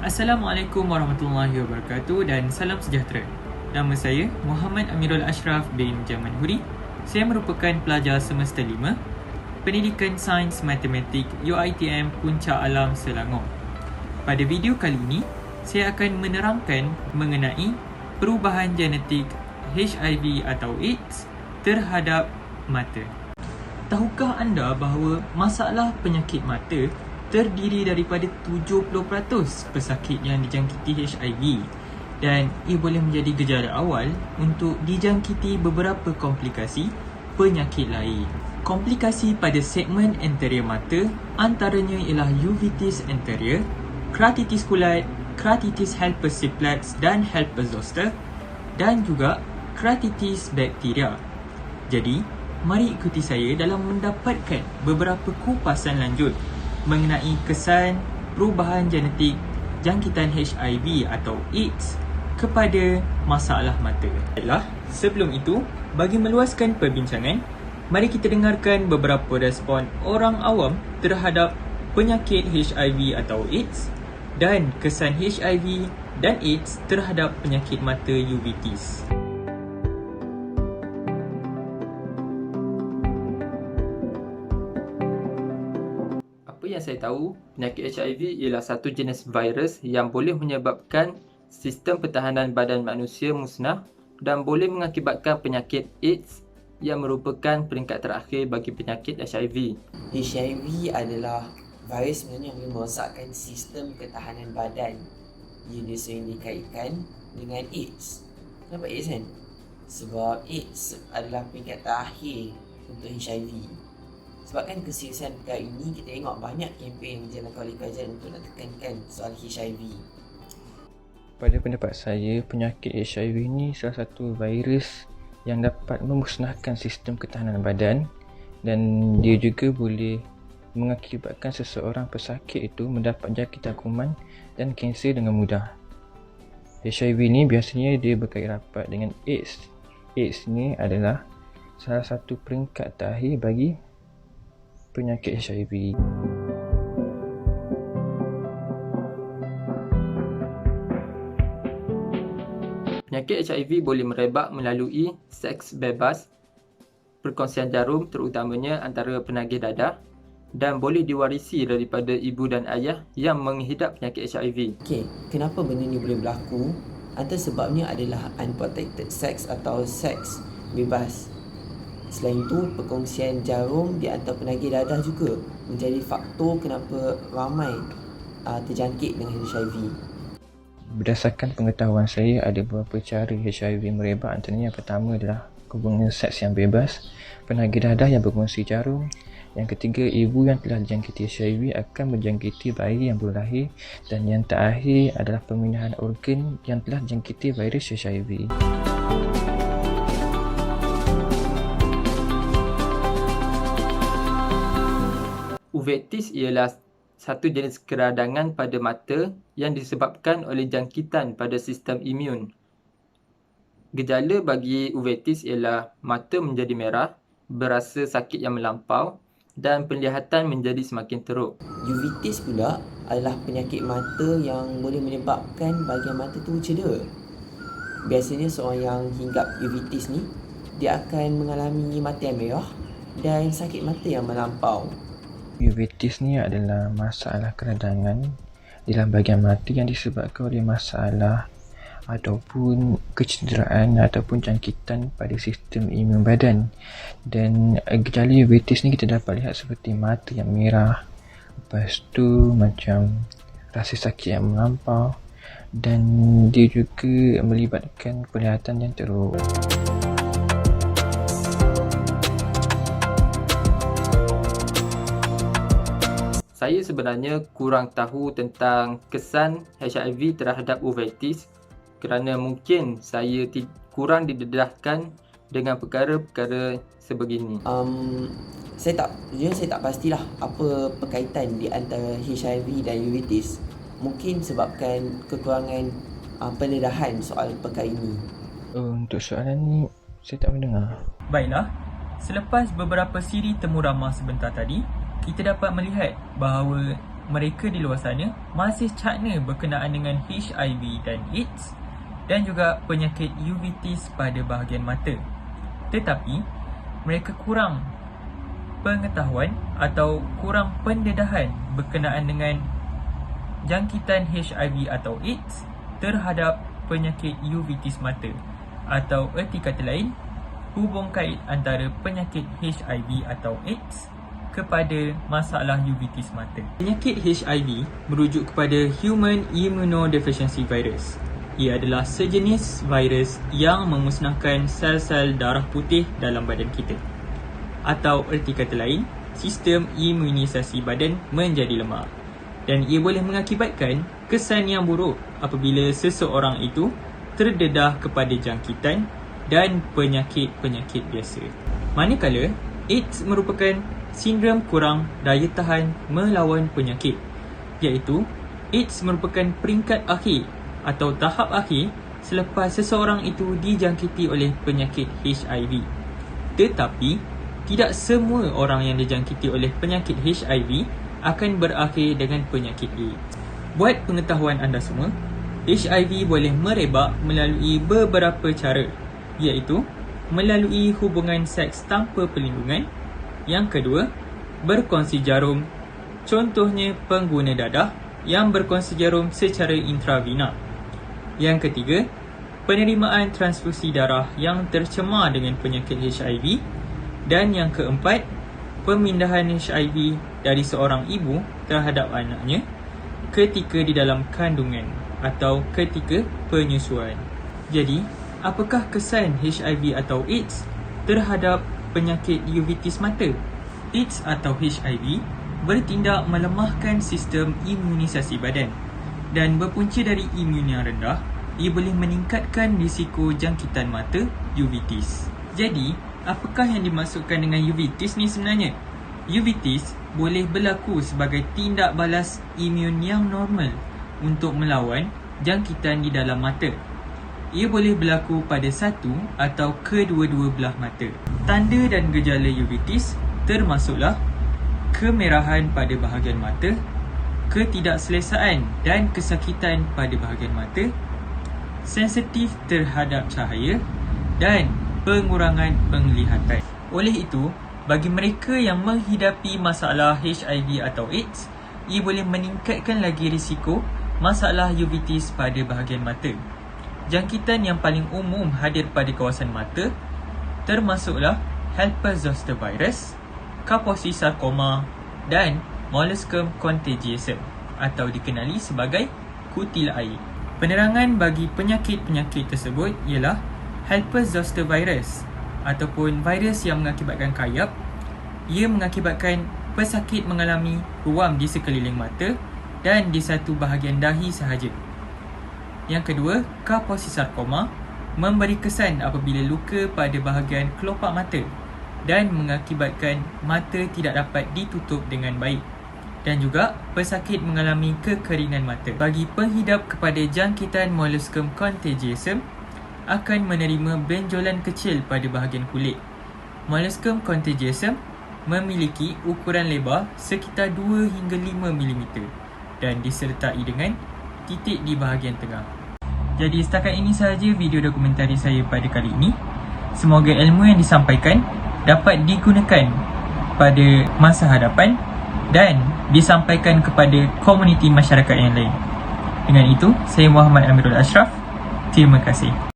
Assalamualaikum warahmatullahi wabarakatuh dan salam sejahtera. Nama saya Muhammad Amirul Ashraf bin Jaman Huri. Saya merupakan pelajar semester 5 Pendidikan Sains Matematik UiTM Puncak Alam Selangor. Pada video kali ini, saya akan menerangkan mengenai perubahan genetik HIV atau AIDS terhadap mata. Tahukah anda bahawa masalah penyakit mata terdiri daripada 70% pesakit yang dijangkiti HIV dan ia boleh menjadi gejala awal untuk dijangkiti beberapa komplikasi penyakit lain. Komplikasi pada segmen anterior mata antaranya ialah uveitis anterior, keratitis kulat, keratitis Helper simplex dan Helper zoster dan juga keratitis bakteria. Jadi, mari ikuti saya dalam mendapatkan beberapa kupasan lanjut mengenai kesan perubahan genetik jangkitan HIV atau AIDS kepada masalah mata. Baiklah, sebelum itu, bagi meluaskan perbincangan, mari kita dengarkan beberapa respon orang awam terhadap penyakit HIV atau AIDS dan kesan HIV dan AIDS terhadap penyakit mata uveitis. Apa yang saya tahu, penyakit HIV ialah satu jenis virus yang boleh menyebabkan sistem pertahanan badan manusia musnah dan boleh mengakibatkan penyakit AIDS yang merupakan peringkat terakhir bagi penyakit HIV. HIV adalah virus sebenarnya yang boleh merosakkan sistem ketahanan badan. Ia sering dikaitkan dengan AIDS. Kenapa AIDS kan? Sebab AIDS adalah peringkat terakhir untuk HIV. Sebabkan keseriusan perkara ini, kita tengok banyak kempen yang dijalankan oleh kerajaan untuk nak tekankan soal HIV. Pada pendapat saya, penyakit HIV ini salah satu virus yang dapat memusnahkan sistem ketahanan badan dan dia juga boleh mengakibatkan seseorang pesakit itu mendapat jangkitan kuman dan kanser dengan mudah. HIV ini biasanya dia berkait rapat dengan AIDS. AIDS ni adalah salah satu peringkat terakhir bagi penyakit HIV. Penyakit HIV boleh merebak melalui seks bebas, perkongsian jarum terutamanya antara penagih dadah dan boleh diwarisi daripada ibu dan ayah yang mengidap penyakit HIV. Okey, kenapa benda ni boleh berlaku? Antara sebabnya adalah unprotected sex atau seks bebas. Selain itu, perkongsian jarum di antara penagih dadah juga menjadi faktor kenapa ramai terjangkit dengan HIV. Berdasarkan pengetahuan saya, ada beberapa cara HIV merebak. Antaranya yang pertama adalah hubungan seks yang bebas, penagih dadah yang berkongsi jarum. Yang ketiga, ibu yang telah dijangkiti HIV akan menjangkiti bayi yang baru lahir. Dan yang terakhir adalah pemindahan organ yang telah dijangkiti virus HIV. Uveitis ialah satu jenis keradangan pada mata yang disebabkan oleh jangkitan pada sistem imun. Gejala bagi uveitis ialah mata menjadi merah, berasa sakit yang melampau dan penglihatan menjadi semakin teruk. Uveitis pula adalah penyakit mata yang boleh menyebabkan bahagian mata tu cedera. Biasanya seorang yang hinggap uveitis ni, dia akan mengalami mata yang merah dan sakit mata yang melampau. Uveitis ni adalah masalah keradangan dalam bahagian mata yang disebabkan oleh masalah ataupun kecederaan ataupun jangkitan pada sistem imun badan. Dan gejala uveitis ni kita dapat lihat seperti mata yang merah, lepas tu macam rasa sakit yang melampau dan dia juga melibatkan penglihatan yang teruk. Saya sebenarnya kurang tahu tentang kesan HIV terhadap uveitis kerana mungkin saya kurang didedahkan dengan perkara-perkara sebegini. Saya tak pastilah apa perkaitan di antara HIV dan uveitis. Mungkin sebabkan kekurangan pendedahan soal perkara ini. Untuk soalan ni, saya tak mendengar. Baiklah, selepas beberapa siri temu ramah sebentar tadi, kita dapat melihat bahawa mereka di luar sana masih cakna berkenaan dengan HIV dan AIDS dan juga penyakit uveitis pada bahagian mata. Tetapi, mereka kurang pengetahuan atau kurang pendedahan berkenaan dengan jangkitan HIV atau AIDS terhadap penyakit uveitis mata, atau erti kata lain, hubung kait antara penyakit HIV atau AIDS kepada masalah uveitis mata. Penyakit HIV merujuk kepada Human Immunodeficiency Virus. Ia adalah sejenis virus yang memusnahkan sel-sel darah putih dalam badan kita. Atau erti kata lain, sistem imunisasi badan menjadi lemah. Dan ia boleh mengakibatkan kesan yang buruk apabila seseorang itu terdedah kepada jangkitan dan penyakit-penyakit biasa. Manakala, AIDS merupakan sindrom kurang daya tahan melawan penyakit, iaitu AIDS merupakan peringkat akhir atau tahap akhir selepas seseorang itu dijangkiti oleh penyakit HIV. Tetapi, tidak semua orang yang dijangkiti oleh penyakit HIV akan berakhir dengan penyakit AIDS. Buat pengetahuan anda semua, HIV boleh merebak melalui beberapa cara, iaitu melalui hubungan seks tanpa perlindungan. Yang kedua, berkongsi jarum, contohnya pengguna dadah yang berkongsi jarum secara intravena. Yang ketiga, penerimaan transfusi darah yang tercemar dengan penyakit HIV. Dan yang keempat, pemindahan HIV dari seorang ibu terhadap anaknya ketika di dalam kandungan atau ketika penyusuan. Jadi, apakah kesan HIV atau AIDS terhadap penyakit uveitis mata? AIDS atau HIV bertindak melemahkan sistem imunisasi badan dan berpunca dari imun yang rendah, ia boleh meningkatkan risiko jangkitan mata uveitis. Jadi, apakah yang dimaksudkan dengan uveitis ni sebenarnya? Uveitis boleh berlaku sebagai tindak balas imun yang normal untuk melawan jangkitan di dalam mata. Ia boleh berlaku pada satu atau kedua-dua belah mata. Tanda dan gejala uveitis termasuklah kemerahan pada bahagian mata, ketidakselesaan dan kesakitan pada bahagian mata, sensitif terhadap cahaya dan pengurangan penglihatan. Oleh itu, bagi mereka yang menghidapi masalah HIV atau AIDS, ia boleh meningkatkan lagi risiko masalah uveitis pada bahagian mata. Jangkitan yang paling umum hadir pada kawasan mata termasuklah herpes zoster virus, Kaposi sarcoma dan molluscum contagiosum atau dikenali sebagai kutil air. Penerangan bagi penyakit-penyakit tersebut ialah herpes zoster virus ataupun virus yang mengakibatkan kayap. Ia mengakibatkan pesakit mengalami ruam di sekeliling mata dan di satu bahagian dahi sahaja. Yang kedua, Kaposi sarcoma memberi kesan apabila luka pada bahagian kelopak mata dan mengakibatkan mata tidak dapat ditutup dengan baik. Dan juga pesakit mengalami kekeringan mata. Bagi penghidap kepada jangkitan molluscum contagiosum akan menerima benjolan kecil pada bahagian kulit. Molluscum contagiosum memiliki ukuran lebar sekitar 2 hingga 5 mm dan disertai dengan titik di bahagian tengah. Jadi setakat ini sahaja video dokumentari saya pada kali ini. Semoga ilmu yang disampaikan dapat digunakan pada masa hadapan dan disampaikan kepada komuniti masyarakat yang lain. Dengan itu, saya Muhammad Amirul Ashraf. Terima kasih.